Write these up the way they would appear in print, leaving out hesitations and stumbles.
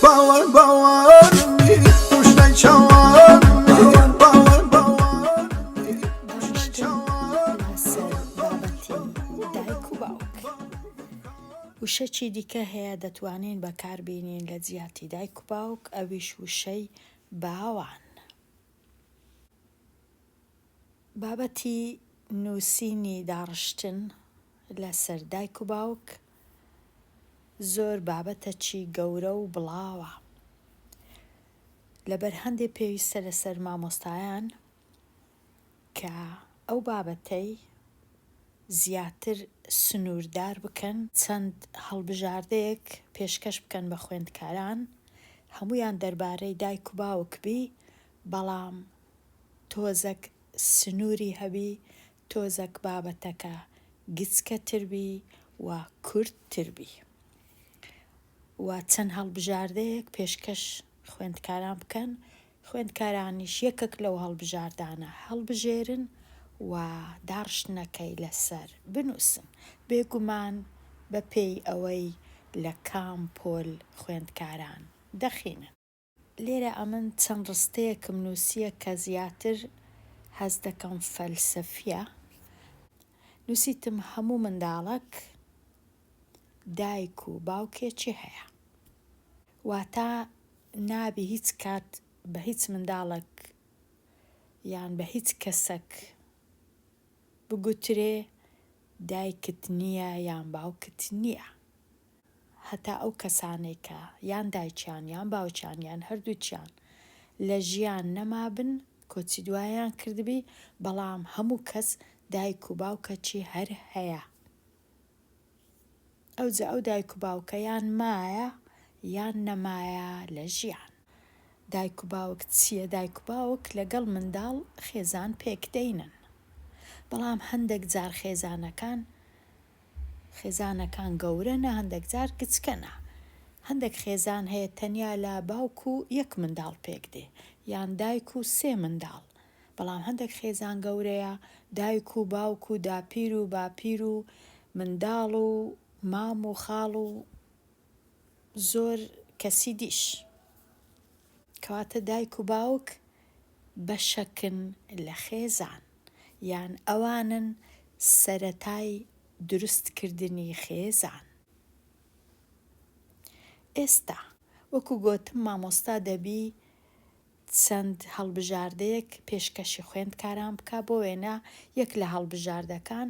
باوەڕ باوەڕمی توشتای چاوانمی باوەڕ باوەڕمی توشتای چاوانمی لەسەر بابەتی دایک و باوک. وشەی دیکە هەیە دەتوانین بەکاربێنین لە جیاتی دایک و باوک، ئەویش وشەی باوان. بابەتی نووسینی داڕشتن لەسەر دایک و باوک زۆر بابەتەکی گەورە و بڵاوە. لەبەر هەندێک پێویستە لەسەر مامۆستایان کە ئەو بابەتەی زیاتر سنووردار بکەن، چەند هەڵبژاردەیەک پێشکەش بکەن بە خوێندکاران، هەموویان دەربارەی دایک و باوک بی، بەڵام تۆزێک سنووری هەبی، تۆزێک بابەتەکە گچکەتر بی و کورتتر بی. و چەند هەڵبژاردەیەک پێشکەش خوێندکاران بکەن، خوێندکارانیش یەکێک لەو هەڵبژاردانە هەڵبژێرن و داڕشتنەکەی لەسەر بنووسن، بێگومان بە پێی ئەوەی لە کام پۆل خوێندکاران دەخینن. لێرە ئەمن چەند ڕستەیەکم نووسیە کە زیاتر هەز دەکەم فەلسەفیە. نووسیتم هەموو منداڵک دایک و باوکێکی هەیە، واتە نابی هیچ کات بە هیچ منداڵک یان بە هیچ کەسێک بگوترێ دایکت نییە یان باوکت نییە. هەتا ئەو کەسانەی کە یان دایکیان یان باوکیان یان هەردووچیان لە ژیان نەمابن، کۆچی دوایان کردبی، بەڵام هەموو کەس دایک و باوکەکی هەر هەیە. ئەوجا ئەو دایک و باوکە یان مایە یان نەمایە لە ژیان. دایک و باوک چییە؟ دایک و باوک لەگەڵ منداڵ خێزان پێکدەینن، بەڵام هەندێک جار خێزانەکان گەورەنە، هەندێک جار کچکەنە. هەندێک خێزان هەیە تەنیا لە باوک و یەک منداڵ پێکدێ، یان دایک و سێ منداڵ، بەڵام هەندێک خێزان گەورەیە دایک و باوک و داپیر و باپیر و منداڵ و مام و خاڵ و زۆر کەسی دیش. کەواتە دایک و باوک بەشەکن لە خێزان، یان ئەوانن سەرەتای دروستکردنی خێزان. ئێستا وەکو گوتم مامۆستا دەبی چەند هەڵبژاردەیەک پێشکەشی خوێندکاران بکە، بۆ وێنە یەک لە هەڵبژاردەکان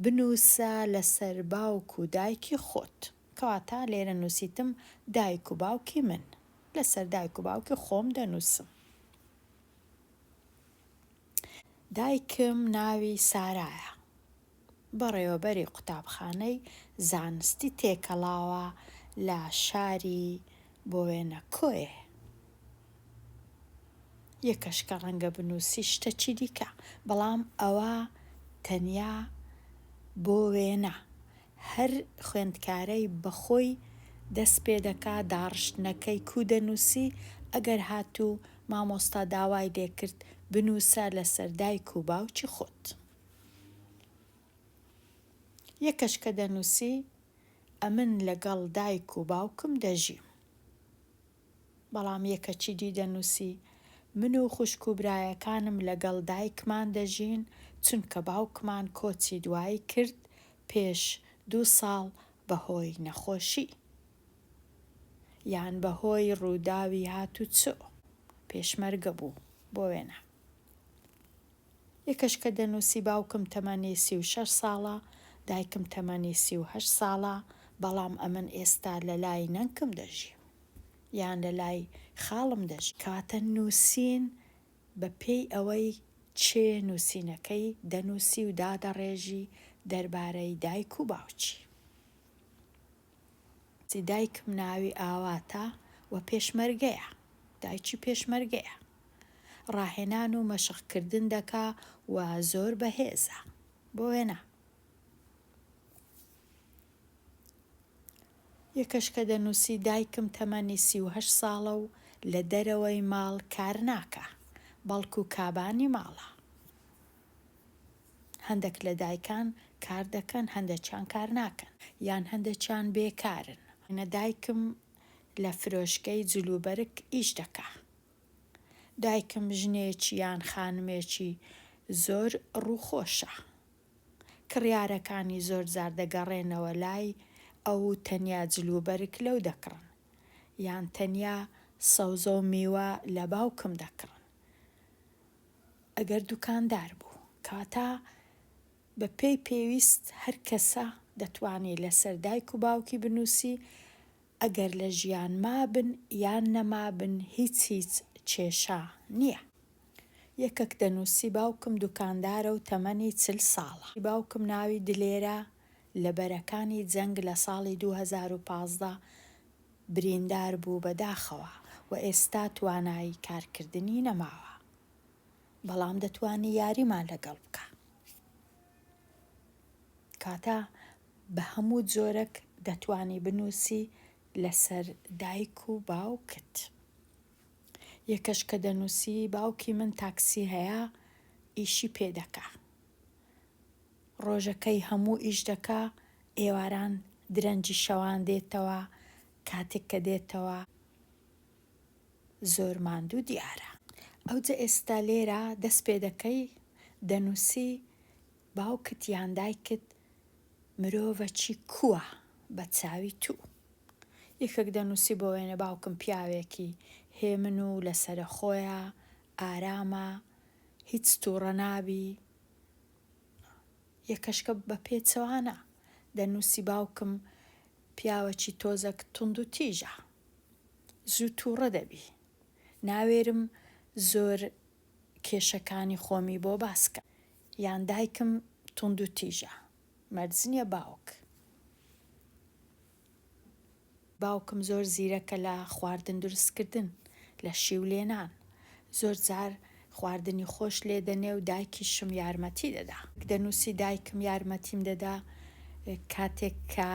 بنووسە لەسەر باوک و دایکی خۆت. کەواتە لێرە نووسیتم دایک و باوکی من، لەسەر دایک و باوکی خۆم دەنووسم. دایکم ناوی سارایە، بەڕێوەبەری قوتابخانەی زانستی تێکەڵاوە لە شاری بۆ وێنە کۆیێ. یەکەش کە ڕەنگە بنووسی شتێکی دیکە، بەڵام ئەوە تەنیا بۆ وێنە. هەر خوێندکارەی بەخۆی دەست پێ دەکا داڕشتنەکەی کو دەنووسی، ئەگەر هاتوو مامۆستا داوای لێکرد بنووسە لەسەر دایک و باوکی خۆت. یەکەش کە دەنووسی ئەمن لەگەڵ دایک و باوکم دەژیم، بەڵام یەکەکی دی دەنووسی من و خوشک و برایەکانم لەگەڵ دایکمان دەژین، چونکە باوکمان کۆچی دوایی کرد پێش 2 ساڵ بەهۆی نەخۆشی، یان بەهۆی ڕووداوی هاتوچۆ پێشمەرگە بوو بۆ وێنە. یەکەش کە دەنووسی باوکم تەمەنی 36 ساڵە، دایکم تەمەنی 38 ساڵە، بەڵام ئەمن ئێستا لە لای نەنکم دەژی یان لە لای خاڵم دەژی. کاتە نووسین بە پێی ئەوەی چێ نووسینەکەی دەنووسی و دادەڕێژی دەربارەی دایک و باوکی. دایکم ناوی ئاواتە و پێشمەرگەیە، دایکی پێشمەرگەیە، ڕاهێنان و مەشقکردن دەکا و زۆر بەهێزە بۆ وێنە. یەکەش کە دەنووسی دایکم تەمەنی 38 ساڵە و لە دەرەوەی ماڵ کار ناکە، بەڵکو کابانی ماڵە. هەندێک لە دایکان کار دەکەن، هەندێکیان کار ناکەن، یان هەندێکیان بێکارن. دایکم لە فرۆشگەی جلوبەرگ ئیش دەکا. دایکم ژنێکی یان خانمێکی زۆر ڕووخۆشە. کڕیارەکانی زۆر جار دەگەڕێنەوە لای ئەو تەنیا جلوبەرگ لەو دەکڕن، یان تەنیا سەوزە و میوە لە باوکم دەکڕن. ئەگەر دوکاندار بوو، کاتە بە پێی پێویست هەر کەسە دەتوانێت لەسەر دایک و باوکی بنووسی، ئەگەر لە ژیان مابن یان نەمابن هیچ کێشە نییە. یەکێک دەنووسی باوکم دوکاندارە و تەمەنی 40 ساڵە. باوکم ناوی دلێرە، لە بەرەکانی جەنگ لە ساڵی 2015 بریندار بوو بەداخەوە و ئێستا توانایی کارکردنی نەماوە، بەڵام دەتوانی یاریمان لەگەڵ بکە. کاتە بە هەموو جۆرەك دەتوانی بنووسی لەسەر دایک و باوکت. یەکەش کە دەنووسی باوکی من تاکسی هەیە، ئیشی پێدەکا. ڕۆژەکەی هەموو ئیش دەکا، ئێواران درەنجی شەوان دێتەوە، کاتێک کە دێتەوە زۆر ماندوو دیارە. ئەوجە ئێستا لێرە دەست پێ دەکەی دەنووسی باوکت یان دایکت مرۆڤەکی کووە بە چاوی تو. یەکێک دەنووسی بۆ وێنە باوکم پیاوێکی هێمن و لەسەرە خۆیە، ئارامە، هیچ تووڕە نابی. یەکەشکە بە پێچەوانە دەنووسی باوکم پیاوەکی تۆزێک توند و تیژە، زوو تووڕە دەبی. ناوێرم زۆر کێشەکانی خۆمی بۆ باسکە. یان دایکم توند و تیژە، مەرج نییە باوک. باوکم زۆر زیرەکە لە خواردن دروستکردن، لە شیولێنان. زۆر جار خواردنی خۆش لێ دەنێ و دایکیشم یارمەتی دەدا. دەنووسی دایکم یارمەتیم دەدا کاتێک کە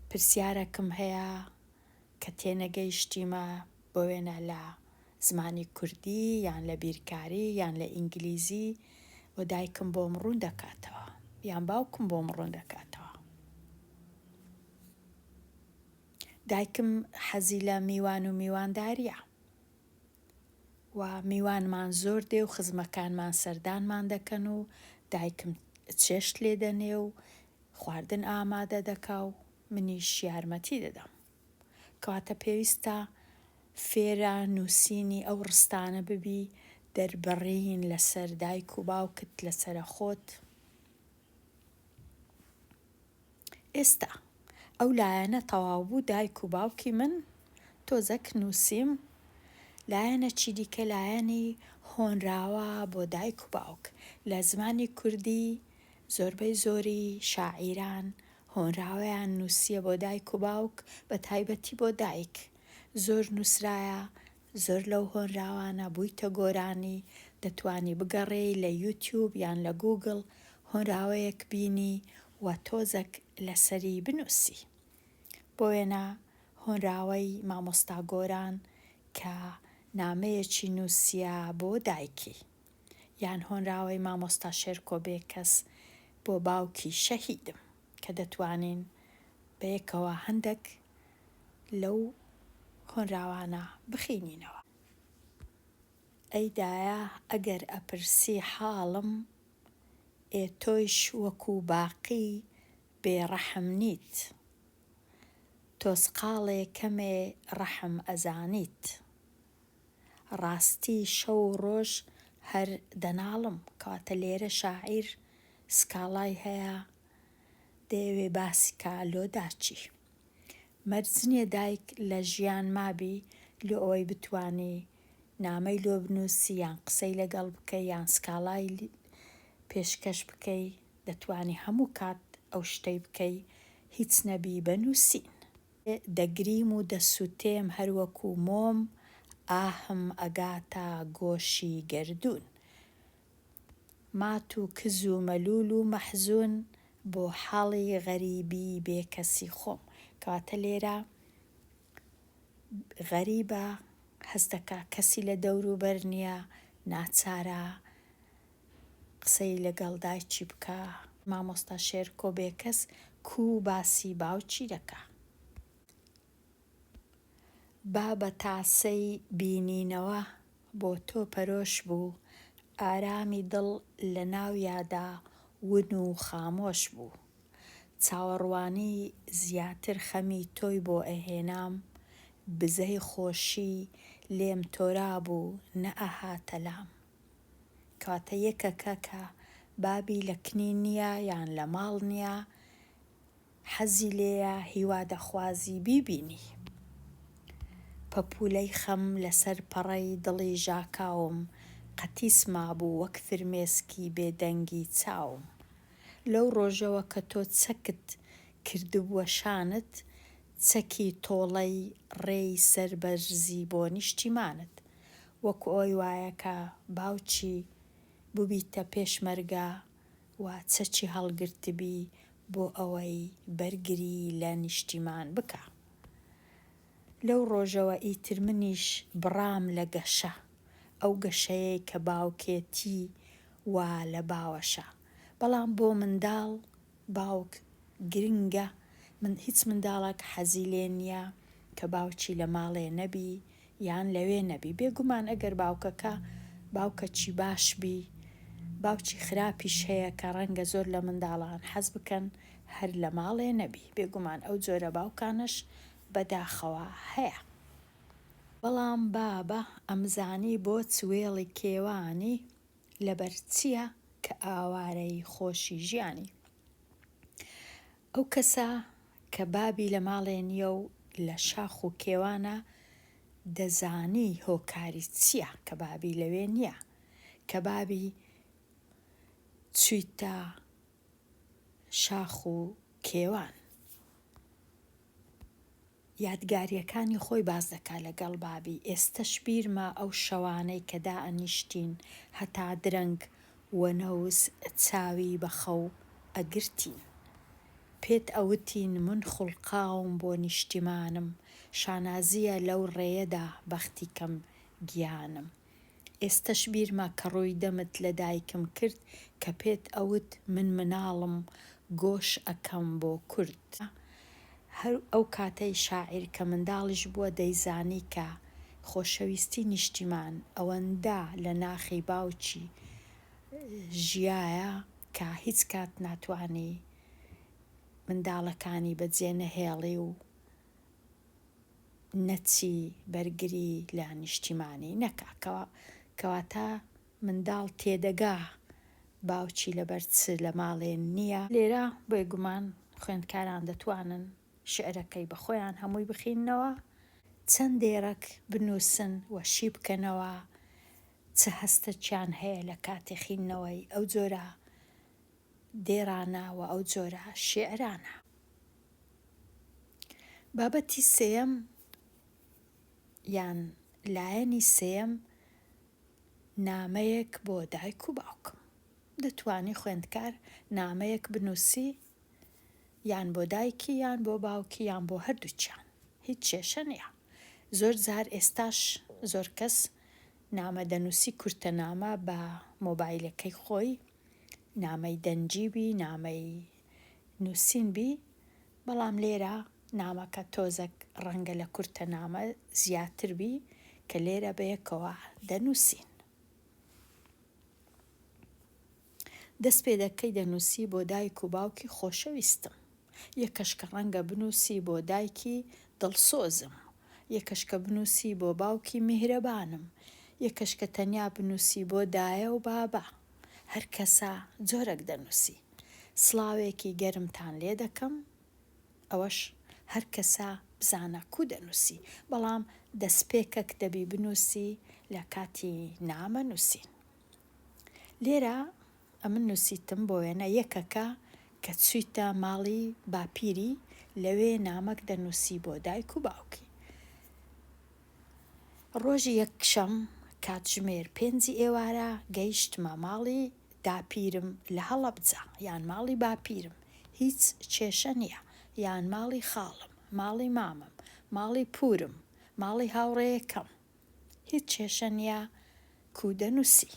پرسیارێکم هەیە کە تێنەگەیشتیمە بۆ وێنە لە زمانی کوردی یان لە بیرکاری یان لە ئینگلیزی، و دایکم بۆم ڕوون دەکاتەوە یان باوکم بۆم ڕوون دەکاتەوە. دایکم حەزی لە میوان و میوانداریە، و میوانمان زۆر دێ و خزمەکانمان سەردانمان دەکەن و دایکم چێشت لێ دەنێ و خواردن ئامادە دەکا و منیش یارمەتی دەدەم. کەواتە پێویستە فێرە نووسینی ئەو ڕستانە ببی دەربڕین لەسەر دایک و باوکت لەسرە خۆت. ئێستا ئەو لایەنە تەواو بوو دایک و باوکی من. تۆزەک نووسیم لایەنێکی دیکە، لایەنی هۆنراوە بۆ دایک و باوک. لە زمانی کوردی زۆربەی زۆری شاعیران هۆنراوەیان نووسیە بۆ دایک و باوک، بە تایبەتی بۆ دایک. زۆر نووسرایە، زۆر لەو هۆنراوانە بوویتە گۆرانی، دەتوانی بگەڕێی لە یوتیوب یان لە گوگڵ هۆنراوەیەک بینی و تۆزێک لەسەری بنووسی. بۆ وێنە هۆنراوەی مامۆستا گۆران کە نامەیەکی نووسیە بۆ دایکی، یان هۆنراوەی مامۆستا شێرکۆ بێکەس بۆ باوکی شەهیدم، کە دەتوانین بەیەکەوە هەندێک لەو هۆنراوانە بخینینەوە. ئەیدایە ئەگەر ئەپرسی حاڵم، ئێ تۆیش وەکو باقی بێڕەحم نیت، تۆسقاڵێ کەمێ ڕەحم ئەزانیت. ڕاستی شەو و ڕۆژ هەر دەناڵم. کەواتە لێرە شاعیر سکاڵای هەیە، دەیەوێ باسی کا لۆداچی. مەرج نییە دایک لە ژیان مابی لۆ ئەوەی بتوانی نامەی لۆ بنووسی یان قسەی لەگەڵ بکەی یان سکاڵای پێشکەش بکەی. دەتوانی هەموو کات ئەو شتەی بکەی، هیچ نەبی بەنووسین. دەگریم و دەسووتێم هەروەکو مۆم، ئاهم ئەگاتە گۆشی گەردوون. مات و کز و مەلول و مەحزون، بۆ حاڵی غەریبی بێکەسی خۆم. کەواتە لێرە غەریبە، هەست دەکا کەسی لە دەوروبەر نییە، ناچارە قسەی لەگەڵ دایکی بکە. مامۆستا شێرکۆ بێکەس کوو باسی باوکی دەکا. با بە تاسەی بینینەوە بۆ تۆ پەرۆش بوو، ئارامی دڵ لە ناویادا ون و خامۆش بوو. چاوەڕوانی زیاتر خەمی تۆی بۆ ئەهێنام، بزەی خۆشی لێم تۆرا بوو نە ئەهاتە لام. کاتە یەکەکە کە بابی لە کنی نییە یان لە ماڵ نییە، حەزی لێیە هیوا دەخوازی بیبینی. پەپوولەی خەم لەسەر پەڕەی دڵی ژاکاوم، قەتیسما بوو وەک فرمێسکی بێدەنگی چاوم. لەو ڕۆژەوە کە تۆ چەکت کردبووە شانت، چەکی تۆڵەی ڕێی سەربەرزی بۆ نیشتیمانت. وەکو ئەوی وایە کە باوکی ببیتە پێشمەرگە، وا چەکی هەڵگرتبی بۆ ئەوەی بەرگری لە نیشتیمان بکە. لەو ڕۆژەوە ئیتر منیش بڕام لە گەشە، ئەو گەشەیەی کە باوکێتی وا لە باوەشە. بەڵام بۆ منداڵ باوک گرنگە، من هیچ منداڵێک حەزی لێ نییە کە باوکی لە ماڵێ نەبی یان لەوێ نەبی. بێگومان ئەگەر باوکەکە باوکەکی باش بی، باوکی خراپیش هەیە کە ڕەنگە زۆر لە منداڵان حەز بکەن هەر لە ماڵێ نەبی. بێگومان ئەو جۆرە باوکانش بەداخەوە هەیە. بەڵام بابە ئەمزانی بۆ چوێڵی کێوانی، لەبەر چییە کە ئاوارەی خۆشی ژیانی. ئەو کەسە کە بابی لە ماڵێ نییە و لە شاخ و کێوانە، دەزانی هۆکاری چییە کە بابی لەوێ نییە، کە بابی چوویتە شاخ و کێوان. یادگاریەکانی خۆی باز دەکا لەگەڵ بابی. ئێستەش بیرمە ئەو شەوانەی کە دائەنیشتین، هەتا درەنگ وەنەوس چاوی بەخەو ئەگرتین. پێت ئەوتین من خوڵقاوم بۆ نیشتیمانم، شانازیە لەو ڕێیەدا بەختی کەم گیانم. ئێستەش بیرمە کە ڕووی دەمت لە دایکم کرد، کە پێت ئەوت من مناڵم گۆش ئەکەم بۆ کورد. هەر ئەو کاتەی شاعیر کە منداڵیش بووە دەیزانی کە خۆشەویستی نیشتیمان ئەوەندە لە ناخی باوکی ژیایە کە هیچ کات ناتوانی منداڵەکانی بەجێ نەهێڵی و نەچی بەرگری لە نیشتیمانی نەکا. کەواتە منداڵ تێدەگا باوکی لەبەر چ لە ماڵێ نییە. لێرە بێگومان خوێندکاران دەتوانن شعرەکەی بە خۆیان هەمووی بخینەوە، چەندێرەک بنووسن وەشی بکەنەوە، چ هەستێکیان هەیە لە کاتێ خینەوەی ئەو جۆرە دێرانە و ئەو جۆرە شێعرانە. بابەتی سێیەم یان لایەنی سێیەم، نامەیەک بۆ دایک و باوکم. دەتوانی خوێندکار نامەیەک بنووسی، یان بۆ دایکی یان بۆ باوکی یان بۆ هەردووچیان، هیچ کێشە نییە. زۆر جار ئێستاش زۆر کەس نامە دەنووسی، کورتە نامە بە مۆبایلەکەی خۆی، نامەی دەنجیبی، نامەی نووسینبی. بەڵام لێرە نامەکە تۆزێک ڕەنگە لە کورتە نامە زیاتر بی کە لێرە بەیەکەوە دەنووسین. دەست پێ دەکەی دەنووسی بۆ دایک و باوکی خۆشەویستم، یەکەش کە ڕەنگە بنووسی بۆ دایکی دڵسۆزم، یەکەش کە بنووسی بۆ باوکی میهرەبانم، یەکەش کە تەنیا بنووسی بۆ دایە و بابە. هەر کەسە جۆرێک دەنووسی. سڵاوێکی گەرمتان لێ دەکەم، ئەوەش هەر کەسە بزانە کو دەنووسی. بەڵام دەستپێکێک دەبی بنووسی لە کاتی نامە نووسین. لێرە ئەمن نووسیتم بۆ وێنە یەکەکە کە چوویتە ماڵی باپیری، لەوێ نامەک دەنووسی بۆ دایک و باوکی. ڕۆژی یەکشەم کاتژمێر 5 ئێوارە گەیشتمە ماڵی داپیرم لە هەڵەبجە، یان ماڵی باپیرم، هیچ کێشە نییە، یان ماڵی خاڵم، ماڵی مامم، ماڵی پورم، ماڵی هاوڕێیەکەم، هیچ کێشە نییە کو دەنووسی.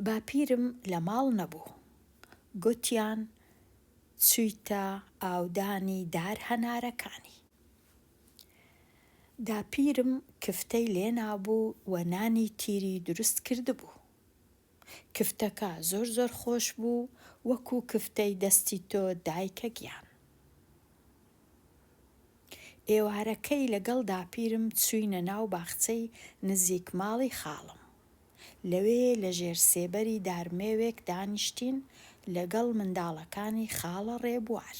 باپیرم لە ماڵ نەبوو، گوتیان چوویتە ئاودانی دار هەنارەکانی. داپیرم کفتەی لێنابوو و نانی تیری دروست کردبوو. کفتەکە زۆر زۆر خۆش بوو وەکو کفتەی دەستی تۆ دایکە گیان. ئێوارەکەی لەگەڵ داپیرم چووینە ناو باخچەی نزیک ماڵی خاڵم. لەوێ لە ژێر سێبەری دارمێوێک دانیشتین لەگەڵ منداڵەکانی خاڵە ڕێبوار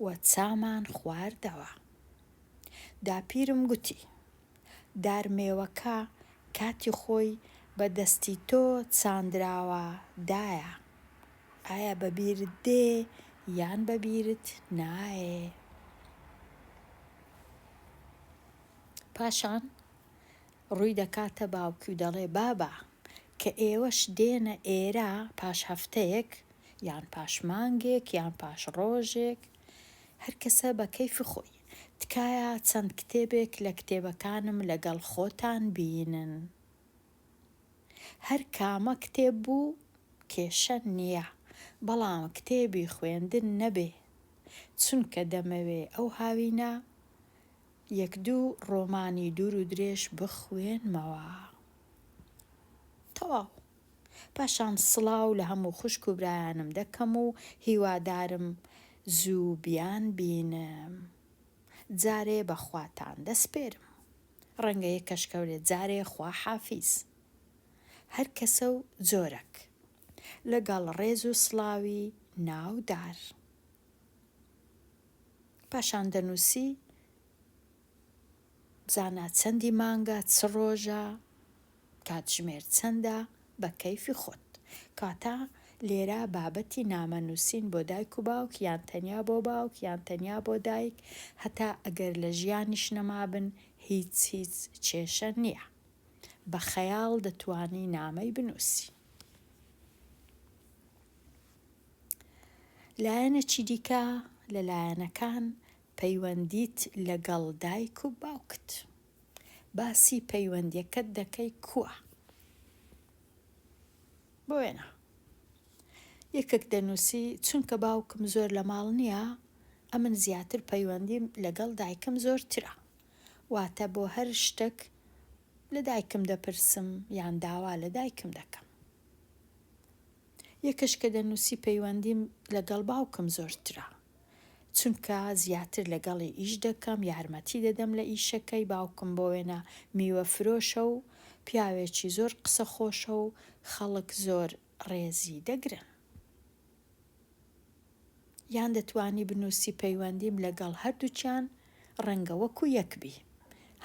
و چامان خواردەوە. داپیرم گوتی دارمێوەکە کاتی خۆی بە دەستی تۆ چاندراوە دایە، ئایا بەبیرت دێ یان بەبیرت نایێ؟ پاشان ڕووی دەکاتە باوکی و دەڵێ بابە کە ئێوەش دێنە ئێرە پاش هەفتەیەک یان پاش مانگێک یان پاش ڕۆژێک، هەر کەسە بە کەیفی خۆی، تکایە چەند کتێبێک لە کتێبەکانم لەگەڵ خۆتان بینن. هەر کامە کتێب بوو کێشە نییە، بەڵام کتێبی خوێندن نەبێ، چونکە دەمەوێ ئەو هاوینە یەک دوو ڕۆمانی دوور و درێژ بخوێنمەوە. تەواو. پاشان سڵاو لە هەموو خوشک و برایانم دەکەم و هیوادارم زوو بیان بینم. جارێ بەخواتان دەسپێرم. ڕەنگە یەکەش کەورێت جارێ خوا حافیز. هەر کەسە و جۆرەک لەگەڵ ڕێز و سڵاوی ناودار. پاشان دەنووسی بزانە چەندی مانگە چ ڕۆژە کاتژمێر چەندە بە کەیفی خۆت. کاتە لێرە بابەتی نامەنووسین بۆ دایک و باوک یان تەنیا بۆ باوک یان تەنیا بۆ دایک، هەتا ئەگەر لە ژیانیش نەمابن هیچ کێشە نییە. بە خەیاڵ دەتوانی نامەی بنووسی. لایەنێکی دیکە لە لایەنەکان پەیوەندیت لەگەڵ دایک و باوکت. باسی پەیوەندیەکەت دەکەی کووە. بۆ وێنە یەکێک دەنووسی چونکە باوکم زۆر لە ماڵ نییە ئەمن زیاتر پەیوەندیم لەگەڵ دایکم زۆرترە، واتە بۆ هەر شتێک لە دایکم دەپرسم یان داوا لە دایکم دەکەم. یەکەش کە دەنووسی پەیوەندیم لەگەڵ باوکم زۆرترە، چونکە زیاتر لەگەڵی ئیش دەکەم، یارمەتی دەدەم لە ئیشەکەی. باوکم بۆ وێنە میوە فرۆشە و پیاوێکی زۆر قسە خۆشە و خەڵک زۆر ڕێزی دەگرن. یان دەتوانی بنووسی پەیوەندیم لەگەڵ هەردووچیان ڕەنگە وەکو یەکبی.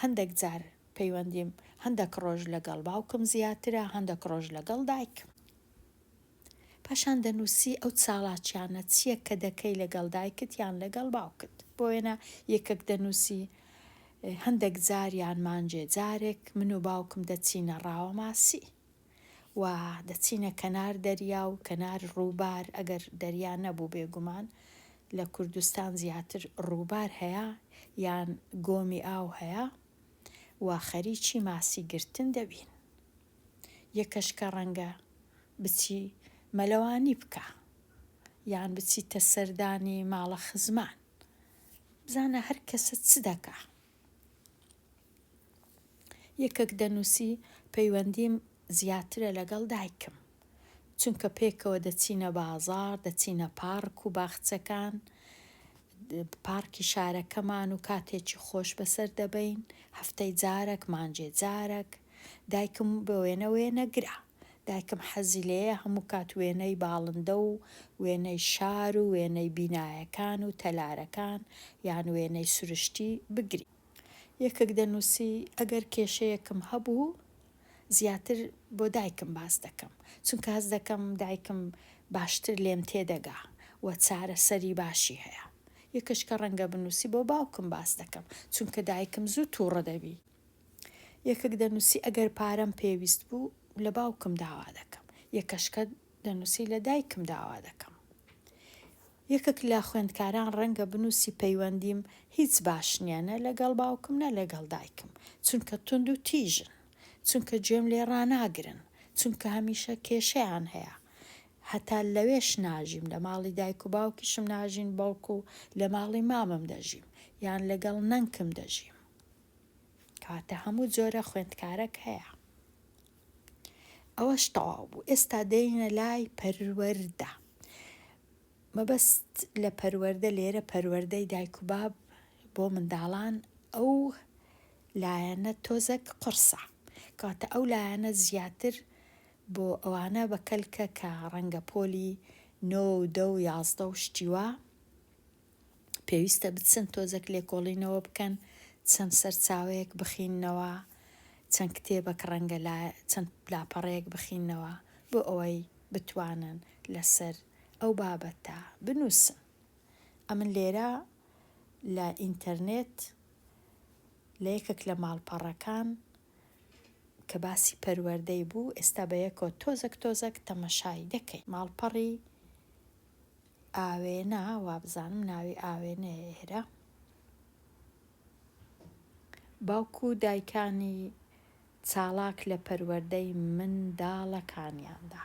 هەندێک جار پەیوەندیم هەندێک ڕۆژ لەگەڵ باوکم زیاترە، هەندێک ڕۆژ لەگەڵ دایکم. پاشان دەنووسی ئەو چاڵاکیانە چییە کە دەکەی لەگەڵ دایکت یان لەگەڵ باوکت. بۆ وێنە یەکێک دەنووسی هەندێک جار یان مانجێ جارێک من و باوکم دەچینە ڕاوە ماسی و دەچینە کەنار دەریا و کەنار ڕووبار، ئەگەر دەریا نەبوو بێگومان لە کوردستان زیاتر ڕووبار هەیە یان گۆمی ئاو هەیە و خەریکی ماسی گرتن دەبین. یەکەش کە ڕەنگە بچی مەلەوانی بکە یان بچیتە سەردانی ماڵە خزمان، بزانە هەر کەسە چ دەکا. یەکێک دەنووسی پەیوەندیم زیاترە لەگەڵ دایکم، چونکە پێکەوە دەچینە بازاڕ، دەچینە پارک و باخچەکان، پارکی شارەکەمان و کاتێکی خۆش بەسەر دەبەین، هەفتەی جارێک مانجێ جارێک. دایکم بە وێنە وێنەگرە، دایکم حەزی لێیە هەموو کات وێنەی باڵندە و وێنەی شار و وێنەی بینایەکان و تەلارەکان یان وێنەی سروشتی بگری. یەکێک دەنووسی ئەگەر کێشەیەکم هەبوو زیاتر بۆ دایکم باس دەکەم، چونکە هەز دەکەم دایکم باشتر لێم تێدەگا و چارەسەری باشی هەیە. یەکەش کە ڕەنگە بنووسی بۆ باوکم باس دەکەم، چونکە دایکم زوو تووڕە دەبی. یەکێک دەنووسی ئەگەر پارەم پێویست بوو لە باوکم داوا دەکەم، یەکەش کە دەنووسی لە دایکم داوا دەکەم. یەکێک لە خوێندکاران ڕەنگە بنووسی پەیوەندیم هیچ باش نییە نە لەگەڵ باوکم نە لەگەڵ دایکم، چونکە تند و تیژن، چونکە گوێم لێ ڕاناگرن، چونکە هەمیشە کێشەیان هەیە، هەتا لەوێش ناژیم، لە ماڵی دایک و باوکیشم ناژین، بەڵکو لە ماڵی مامەم دەژیم یان لەگەڵ نەنکم دەژیم. کاتە هەموو جۆرە خوێندکارێک هەیە. ئەوەش تەواو بوو. ئێستا دێینە لای پەروەردە. مەبەست لە پەروەردە لێرە پەروەردەی دایک و باب بۆ منداڵان ئەو لایەنە تۆزێک قرسە. کاتە ئەو لایەنە زیاتر بۆ ئەوانە بەکەلکە کە ڕەنگە پۆلی 9 و 10 و 11 و شتیوە پێویستە بچن تۆزێک لێکۆڵینەوە بکەن، چەند سەرچاوەیەک بخینەوە، چەند کتێبەک ڕەنگە چەند لاپەڕەیەک بخینەوە بۆ ئەوەی بتوانن لەسەر ئەو بابەتە بنووسن. ئەمن لێرە لە ئینتەرنێت لە یەکێک لە ماڵپەڕەکان کە باسی پەروەردەی بوو، ئێستا بە یەکۆ تۆزێک تەمەشای دەکەین. ماڵپەڕی ئاوێنە، وا بزانم ناوی ئاوێنەیە هێرە، باوکو و دایکانی چالاک لە پەروەردەی منداڵەکانیاندا.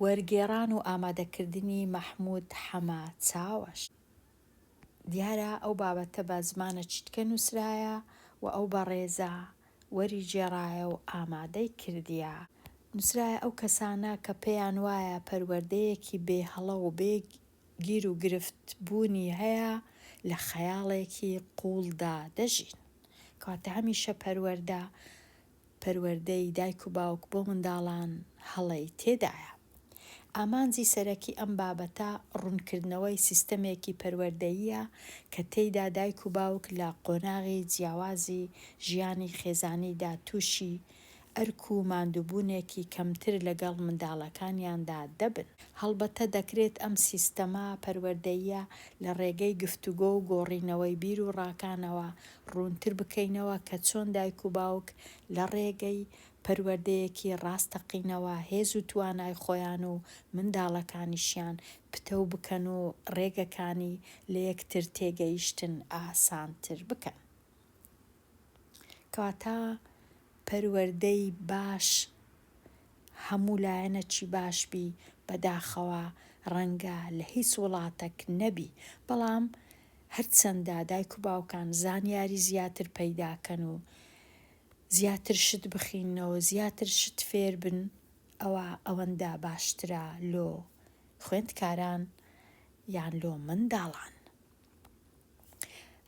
وەرگێڕان و ئامادەکردنی مەحموود حەما چاوەش. دیارە ئەو بابەتە بە زمانە چیتکە نووسرایە و ئەو بەڕێزە وەری جێڕایە و ئامادەی کردیە. نووسرایە ئەو کەسانە کە پێیان وایە پەروەردەیەکی بێهەڵە و بێ گیر و گرفت بوونی هەیە لە خەیاڵێکی قوڵدا دەژین. کاتە هەمیشە پەروەردەی دایک و باوک بۆ منداڵان هەڵەی تێدایە. ئامانجی سەرەکی ئەم بابەتە ڕوونکردنەوەی سیستەمێکی پەروەردەییە کە تێیدا دایک و باوک لە قۆناغی جیاوازی ژیانی خێزانیدا تووشی ئەرک و ماندووبوونێکی کەمتر لەگەڵ منداڵەکانیاندا دەبن. هەڵبەتە دەکرێت ئەم سیستەمە پەروەردەییە لە ڕێگەی گفتوگۆ و گۆڕینەوەی بیر و ڕاکانەوە ڕوونتر بکەینەوە کە چۆن دایک و باوک لە ڕێگەی پەروەردەیەکی ڕاستەقینەوە هێز و توانای خۆیان و منداڵەکانیشیان پتەو بکەن و ڕێگەکانی لە یەکتر تێگەیشتن ئاسانتر بکەن. کاتە پەروەردەی باش هەموو لایەنەکی باشبی بەداخەوە ڕەنگە لە هیچ وڵاتێک نەبی، بەڵام هەرچەندە دایک و باوکان زانیاری زیاتر پەیداکەن و زیاتر شت بخینەوە، زیاتر شت فێر بن، ئەوەندە باشترە لۆ خوێندکاران یان لۆ منداڵان.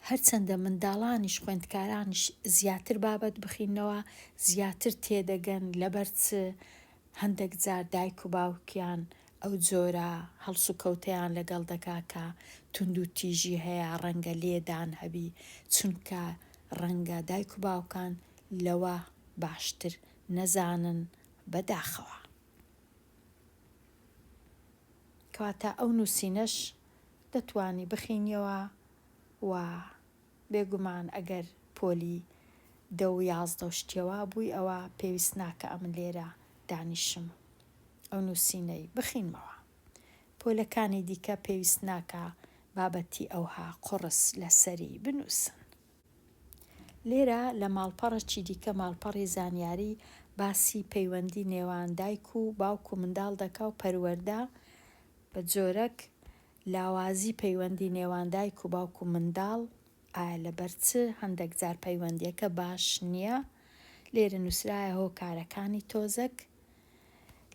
هەرچەندە منداڵانیش خوێندکارانیش زیاتر بابەت بخینەوە زیاتر تێدەگەن، لەبەرچ هەندێک جار دایک و باوکیان ئەو جۆرە هەڵس و کەوتەیان لەگەڵ دەکا کە تونند و تیژی هەیە، ڕەنگە لێدان هەبی، چونکە ڕەنگە دایک و باوکان لەوە باشتر نەزانن بەداخەوە. کەواتە ئەو نووسینەش دەتوانی بخینیەوە و بێگومان ئەگەر پۆلی 10 و 11 شتیەوە بووی ئەوە پێویست ناکە ئەمن لێرە دانیشم ئەو نووسینەی بخینمەوە. پۆلەکانی دیکە پێویست ناکە بابەتی ئەوها قڕس لەسەری بنووسن. لێرە لە ماڵپەڕێکی دیکە، ماڵپەڕی زانیاری، باسی پەیوەندی نێوان دایک و باوک و منداڵ دەکا و پەروەردە بە جۆرەك لاوازی پەیوەندی نێوان دایک و باوک و منداڵ ئایا لەبەرچ هەندێک جار پەیوەندیەکە باش نییە. لێرە نووسرایە هۆکارەکانی تۆزێک.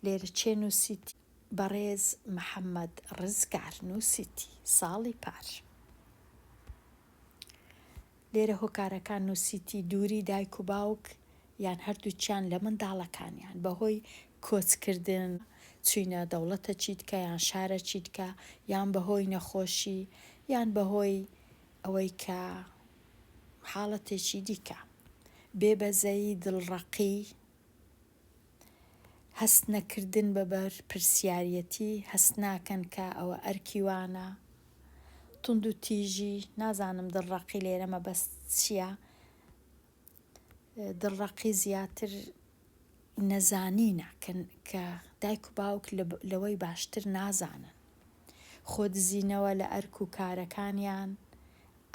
لێرە چێ نووسیتی؟ بەڕێز محەممەد ڕزگار نووسیتی ساڵی پار. لێرە هۆکارەکان نووسیتی دووری دایک و باوک یان هەردووچیان لە منداڵەکانیان بەهۆی کۆچکردن، چوینە دەوڵەتە چیتکە یان شارە چیتکە، یان بەهۆی نەخۆشی، یان بەهۆی ئەوەی کە حاڵەتێکی دیکە، بێبەزەی، دڵڕەقی، هەست نەکردن بەبەر پرسیارەتی، هەست ناکەن کە ئەوە ئەرکی وانە، تونند و تیژی، نازانم دڵڕەقی لێرە مەبەست چییە، دڵڕەقی زیاتر نەزانینە کە دایک و باوک لەوەی باشتر نازانن، خۆدزینەوە لە ئەرک و کارەکانیان،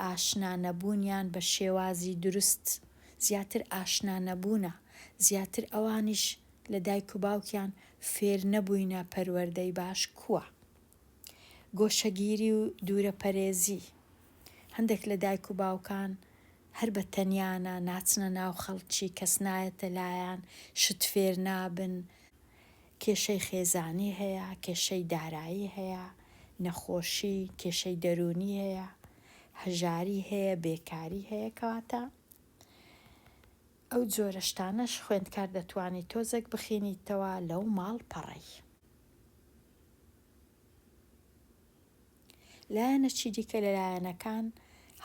ئاشنا نەبوونیان بە شێوازی دروست، زیاتر ئاشنا نەبوونە، زیاتر ئەوانیش لە دایک و باوکیان فێر نەبووینە پەروەردەی باش کووە. گۆشەگیری و دوورە پەرێزی. هەندێک لە دایک و باوکان هەر بە تەنیانە ناچنە ناو خەڵکی، کەس نایەتە لایەن، شت فێر نابن، کێشەی خێزانی هەیە، کێشەی دارایی هەیە، نەخۆشی، کێشەی دەرونی هەیە، هەژاری هەیە، بێکاری هەیە. کەواتە ئەو جۆرە شتانەش خوێندکار دەتوانێت تۆزێک بخێنیتەوە لەو ماڵ پەڕەی. لایەنەکی دیکە لە لایەنەکان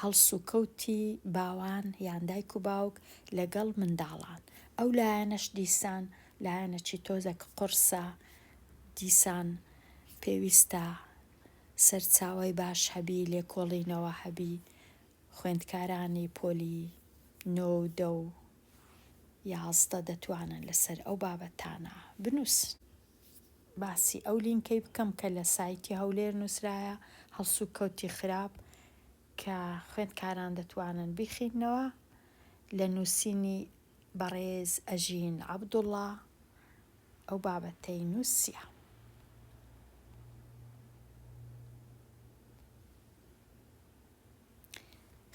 هەڵس و کەوتی باوان یان دایک و باوک لەگەڵ منداڵان. ئەو لایەنەش دیسان لایەنەکی تۆزێک قورسە، دیسان پێویستە سەرچاوەی باش هەبی، لێکۆڵینەوە هەبی. خوێندکارانی پۆلی 9 و 10 و 11 دەتوانن لەسەر ئەو بابەتانە بنووسن. باسی ئەو لینکەی بکەم کە لە سایتی هەولێر نووسرایە، هەڵس و کەوتی خراپ، کە خوێندکاران دەتوانن بیخینەوە، لە نووسینی بەڕێز ئەژین عەبدوڵڵا ئەو بابەتەی نووسیە.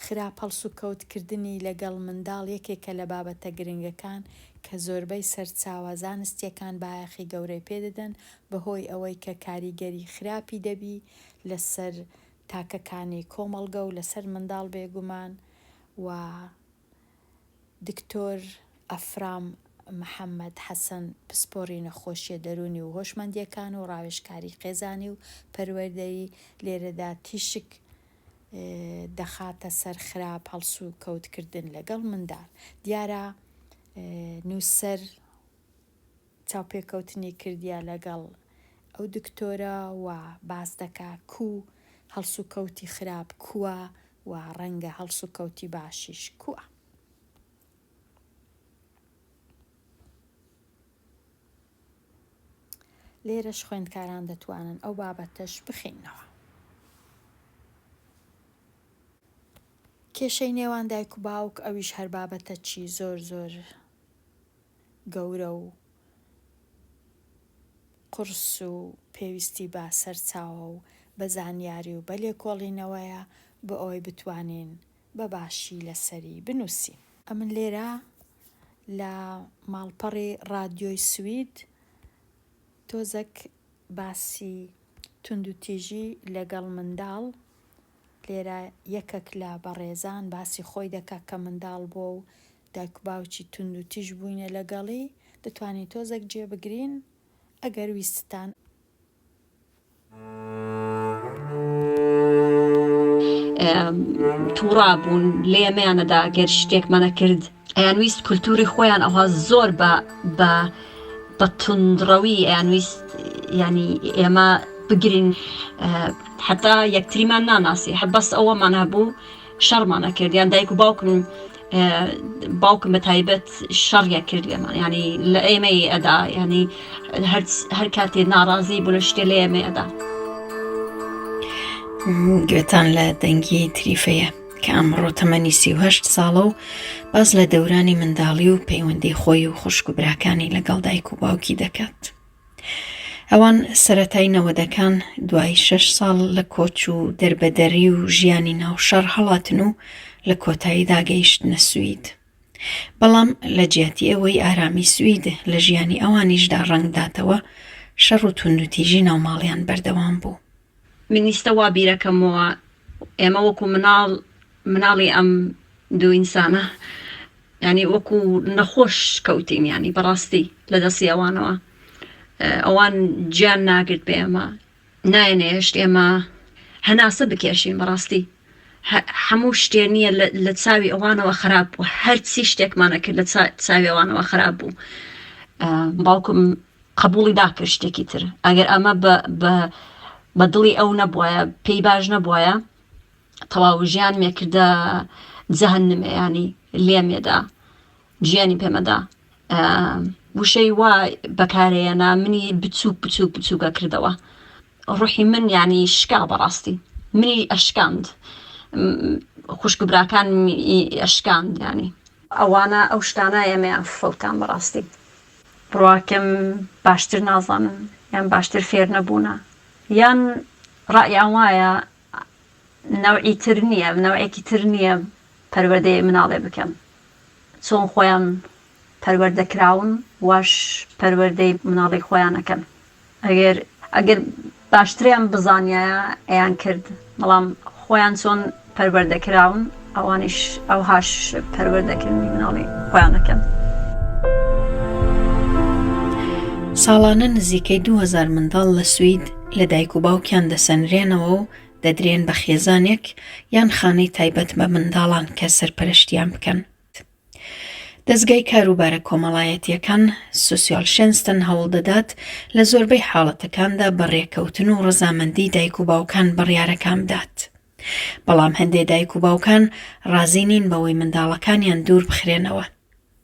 خراپ هەڵس و کەوتکردنی لەگەڵ منداڵ یەکێکە لە بابەتە گرنگەکان کە زۆربەی سەرچاوە زانستیەکان بایەخی گەورەی پێدەدەن بەهۆی ئەوەی کە کاریگەری خراپی دەبی لەسەر تاکەکانی کۆمەڵگە و لەسەر منداڵ بێگومان. و دکتۆر ئەفرام محەممەد حەسەن پسپۆڕی نەخۆشیە دەرونی و هۆشمەندیەکان و ڕاوێژکاری خێزانی و پەروەردەیی لێرەدا تیشک دەخاتە سەر خراپ هەڵس و کەوتکردن لەگەڵ منداڵ. دیارە نووسەر چاوپێکەوتنی کردیا لەگەڵ ئەو دکتۆرە و باس دەکا کوو هەڵس و کەوتی خراپ کووە و ڕەنگە هەڵس و کەوتی باشیش کووە. لێرەش خوێندکاران دەتوانن ئەو بابەتەش بخینەوە. کێشەی نێوان دایک و باوک ئەویش هەر بابەتەکی زۆر زۆر گەورە و قورس و پێویستی بە سەرچاوە و بە زانیاری و بە لێکۆڵینەوەیە بە ئەوەی بتوانین بە باشی لەسەری بنووسین. ئەمن لێرە لە ماڵپەڕی ڕادیۆی سوید تۆزێک باسی توندوتیژی لەگەڵ منداڵ. لێرە یەکێک لە بەڕێزان باسی خۆی دەکا کە منداڵ بۆ و دایک و باوکی توندوتیژ بووینە لەگەڵی. دەتوانین تۆزێک جێبگرین ئەگەر ویستتان. تووڕابوون لێمەیانەدا گەر شتێکمانە کرد ئەیانویست کولتوری خۆیان ئەوها زۆر بە توندڕەوی ئەیانویست ینی ئێمە بگرین حتا یەکتریمان ناناسی بەس ئەوەمان هەبوو شەڕمانە کرد یان دایک و باوکم بە تایبەت شەڕیە کرد لێمان ینی لە ئێمەی ئەدا ینی هەر کاتێ ناڕازی بوو لە شتێ لە ئێمە ئەدا. گوێتان لە دەنگی تریفەیە کە ئەمڕۆ تەمەنی 38 ساڵە و باز لە دەورانی منداڵی و پەیوەندی خۆی و خوشک و براکانی لەگەڵ دایک و باوکی دەکات. ئەوان سەرەتای نەوەدەکان دوای 6 ساڵ لە کۆچ و دەربەدەری و ژیانی ناوشەڕ هەڵاتن و لە کۆتاییدا گەیشتنە سوید. بەڵام لە جیاتی ئەوەی ئارامی سوید لە ژیانی ئەوانیشدا ڕەنگداتەوە، شەڕ و توندوتیژی ناوماڵیان بەردەوام بوو. منیستە وا بیرەکەمەوە ئێمە وەکو مناڵی ئەم دوو ئینسانە ینی وەکو نەخۆش کەوتین ینی بەڕاستی لە دەستی ئەوانەوە. ئەوان گیان ناگرت بە ئێمە، نایەنێشت ئێمە هەناسە بکێشین. بەڕاستی هەموو شتێ نییە لە چاوی ئەوانەوە خراپ بوو، هەرچی شتێکمانە کرد لە چاوی ئەوانەوە خراپ بوو. باوکم قبوڵی داکرد شتێکی تر ئەگەر ئەمە بە دڵی ئەو نەبووایە، پێی باش نەبووایە، تەواو ژیان مێکردە جەهەنمێ ینی لێمێدا گیانی پێمەدا. وشەی وا بەکارێنە منی بچووکە کردەوە. ڕوحی من ینی شکا بەڕاستی منی ئەشکاند، خوشک و براکان ئەشکاند ینی ئەوانە ئەو شتانە ئێمەیان فەوتان بەڕاستی. بڕواکەم باشتر نازانن یان باشتر فێر نەبوونە یان ڕائیان وایە نەوعێکی تر نییە پەروەردەی مناڵێ بکەن چۆن خۆیان پەروەردەکراون واش پەروەردەی مناڵی خۆیانەکەن ئەگەر باشتریان بزانایە ئەیان کرد بەڵام خۆیان چۆن پەروەردەکراون ئەوانیش ئەوهاش پەروەردەکردنی مناڵی خۆیانەکەن. ساڵانە نزیکەی 2000 منداڵ لە سوید لە دایک و باوکیان دەسەنرێنەوە و دەدرێن بە خێزانێک یان خانەی تایبەت بە منداڵان کە سەرپەرشتیان بکەن. دەزگای کاروبارە کۆمەڵایەتیەکان سوسیال شێنستن هەوڵ دەدات لە زۆربەی حاڵەتەکاندا بە ڕێکەوتن و ڕەزامەندی دایک و باوکان بڕیارەکان بدات. بەڵام هەندێک دایک و باوکان ڕازی نین بەوەی منداڵەکانیان دوور بخرێنەوە.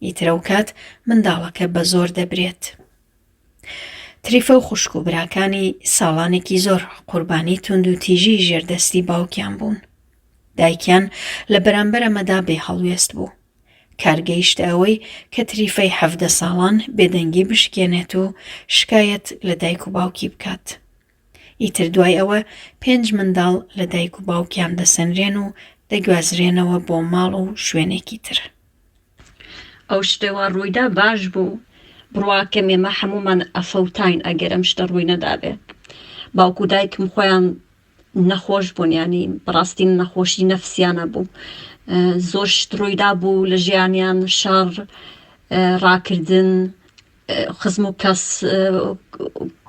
ئیترە و کات منداڵەکە بە زۆر دەبرێت. تریفە و خوشک و براکانی ساڵانێکی زۆر قوربانی تونند و تیژی ژێردەستی باوکیان بوون. دایکیان لە بەرامبەر ئەمەدا بێ هەڵوێست بوو. کارگەیشتە ئەوەی کە تریفەی 17 ساڵان بێدەنگی بشکێنێت و شکایەت لە دایک و باوکی بکات. ئیتر دوای ئەوە 5 منداڵ لە دایک و باوکیان دەسەنرێن و دەگوازرێنەوە بۆ ماڵ و شوێنێکی تر. ئەو شتەوە ڕوویدا باش بوو بڕواکەم ئێمە هەمومان ئەفەوتاین ئەگەر ئەم شتە ڕووی نەدابێت. باوکو دایکم خۆیان نەخۆش بوون ینی بەڕاستی نەخۆشی نەفسیانە بوو. زۆر شت ڕوویدا بوو لە ژیانیان شەڕ ڕاکردن خزم و کەس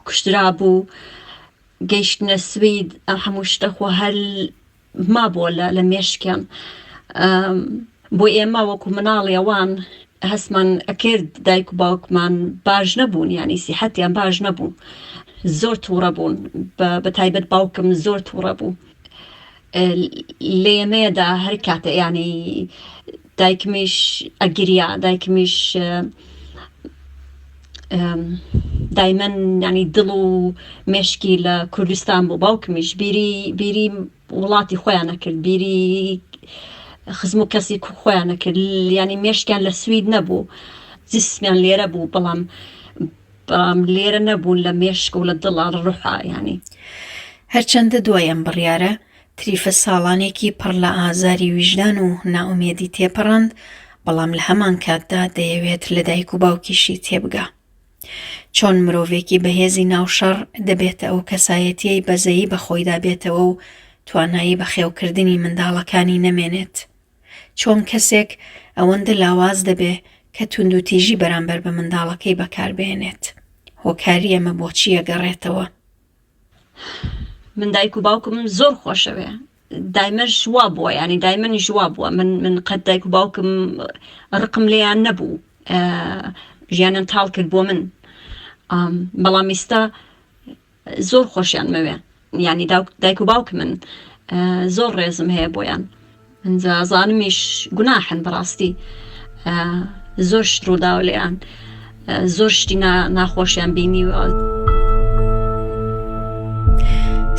کوشترا بوو گەیشتنە سوید ئەم هەموو شتە خۆ هەر مابووە لە مێشکیان. بۆ ئێمە وەکو مناڵی ئەوان هەستمان ئەکرد دایک و باوکمان باش نەبوون ینی سیحەتیان باش نەبوو زۆر تووڕە بوون بە تایبەت باوکم زۆر تووڕە بوو. لە ئێمەیەدا هەر کاتە ینی دایکمیش ئەگریا دایکمیش دایمەن ینی دڵ و مێشکی لە کوردستان بوو باوکمیش بیری وڵاتی خۆیانە کرد بیری خزم و کەسی خۆیانە کرد ینی مێشکیان لە سوید نەبوو جسمیان لێرە بوو بەڵام لێرە نەبوون لە مێشک و لە دڵا ڕوحا ینی. هەرچەندە دوای ئەم بڕیارە تریفە ساڵانێکی پڕ لە ئازاری ویژدان و ناومێدی تێپەڕاند بەڵام لە هەمان کاتدا دەیەوێت لە دایک و باوکیشی تێبگا. چۆن مرۆڤێکی بەهێزی ناوشەڕ دەبێتە ئەو کەسایەتیەی بەزەیی بەخۆیدا بێتەوە و توانایی بەخێوکردنی منداڵەکانی نەمێنێت. چۆن کەسێک ئەوەندە لاواز دەبێ کە تونند و تیژی بەرامبەر بە منداڵەکەی بەکاربێنێت. هۆکاری ئەمە بۆچی ئەگەڕێتەوە؟ من دایک و باوکم زۆر خۆشەوێ دایمەش وا بووە ینی دایمەنیش وا بووە من قەت دایک و باوکم ڕقم لێیان نەبوو ژیانیان تاڵ کرد بۆ من بەڵام ئێستا زۆر خۆشیان مەوێ ینی دایک و باوک من زۆر ڕێزم هەیە بۆیان ئەنجا زانمیش گوناحن بەڕاستی زۆر شت ڕووداوە لێیان زۆر شتی ناخۆشیان بینیوە.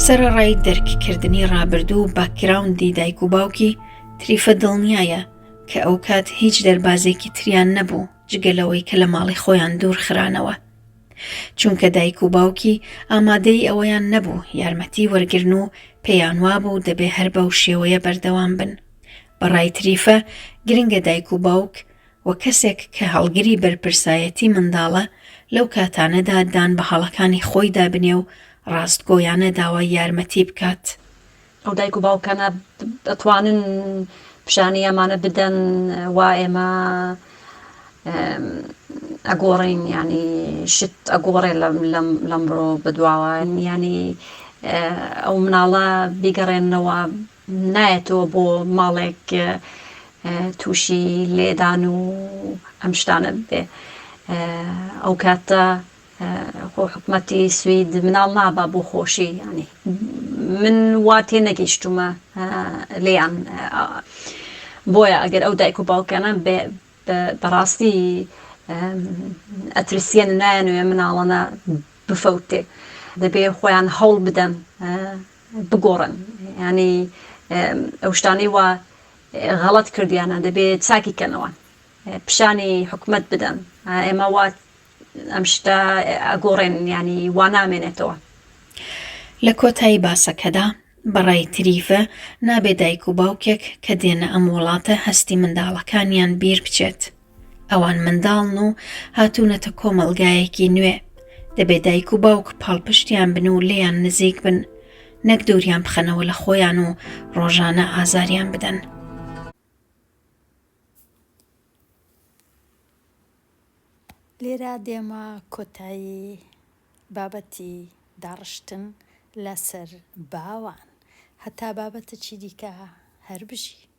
سەرەڕای دەرککردنی ڕابردوو و باکگراوندی دایک و باوکی تریفە دڵنیایە کە ئەو کات هیچ دەربازێکی تریان نەبوو جگەلەوەی کە لە ماڵی خۆیان دوور خرانەوە. چونکە دایک و باوکی ئامادەی ئەوەیان نەبوو یارمەتی وەرگرن و پێیان وابوو دەبێ هەر بەو شێوەیە بەردەوام بن. بەڕای تریفە گرنگە دایک و باوک وە کەسێک کە هەڵگری بەرپرسایەتی منداڵە لەو کاتانەدا دان بە هەڵەکانی خۆی دابنێ و ڕاستگۆیانە داوای یارمەتی بکات. ئەو دایک و باوکانە دەتوانن پیشانی ئەمانە بدەن وا ئێمە ئەگۆڕین ینی شت ئەگۆڕێ لەمڕۆ بەدواوە ینی ئەو مناڵە بیگەڕێنەوە نایەتەوە بۆ ماڵێک تووشی لێدان و ئەم شتانە بێ. ئەو کاتە خۆ حکومەتی سوید مناڵ نابا بۆ خۆشی ینی من وا تێ نەگەیشتومە لێیان بۆیە ئەگەر ئەو دایک و باوکانە بەڕاستی ئەترسیەن نایەنوێ مناڵەنە بفەوتێ دەبێ خۆیان هەوڵ بدەن بگۆڕن ینی ئەو شتانەی وا غەڵەت کردیانە دەبێت چاکی کەنەوە پیشانی حکومەت بدەن. ئێمە وا ئەم شتە ئەگۆڕێن ینی وانامێنێتەوە. لە کۆتایی باسەکەدا بەڕای تریفە نابێ دایک و باوکێک کە دێنە ئەم وڵاتە هەستی منداڵەکانیان بیر بچێت. ئەوان منداڵن و هاتوونەتە کۆمەلگایەکی نوێ. دەبێت دایک و باوک پاڵپشتیان بن و لێیان نزیک بن، نەک دووریان بخەنەوە لە خۆیان و ڕۆژانە ئازاریان بدەن. لێرە دێمە کۆتایی بابەتی داڕشتن لەسەر باوان هەتا بابەتە چی دیکە هەر بژی.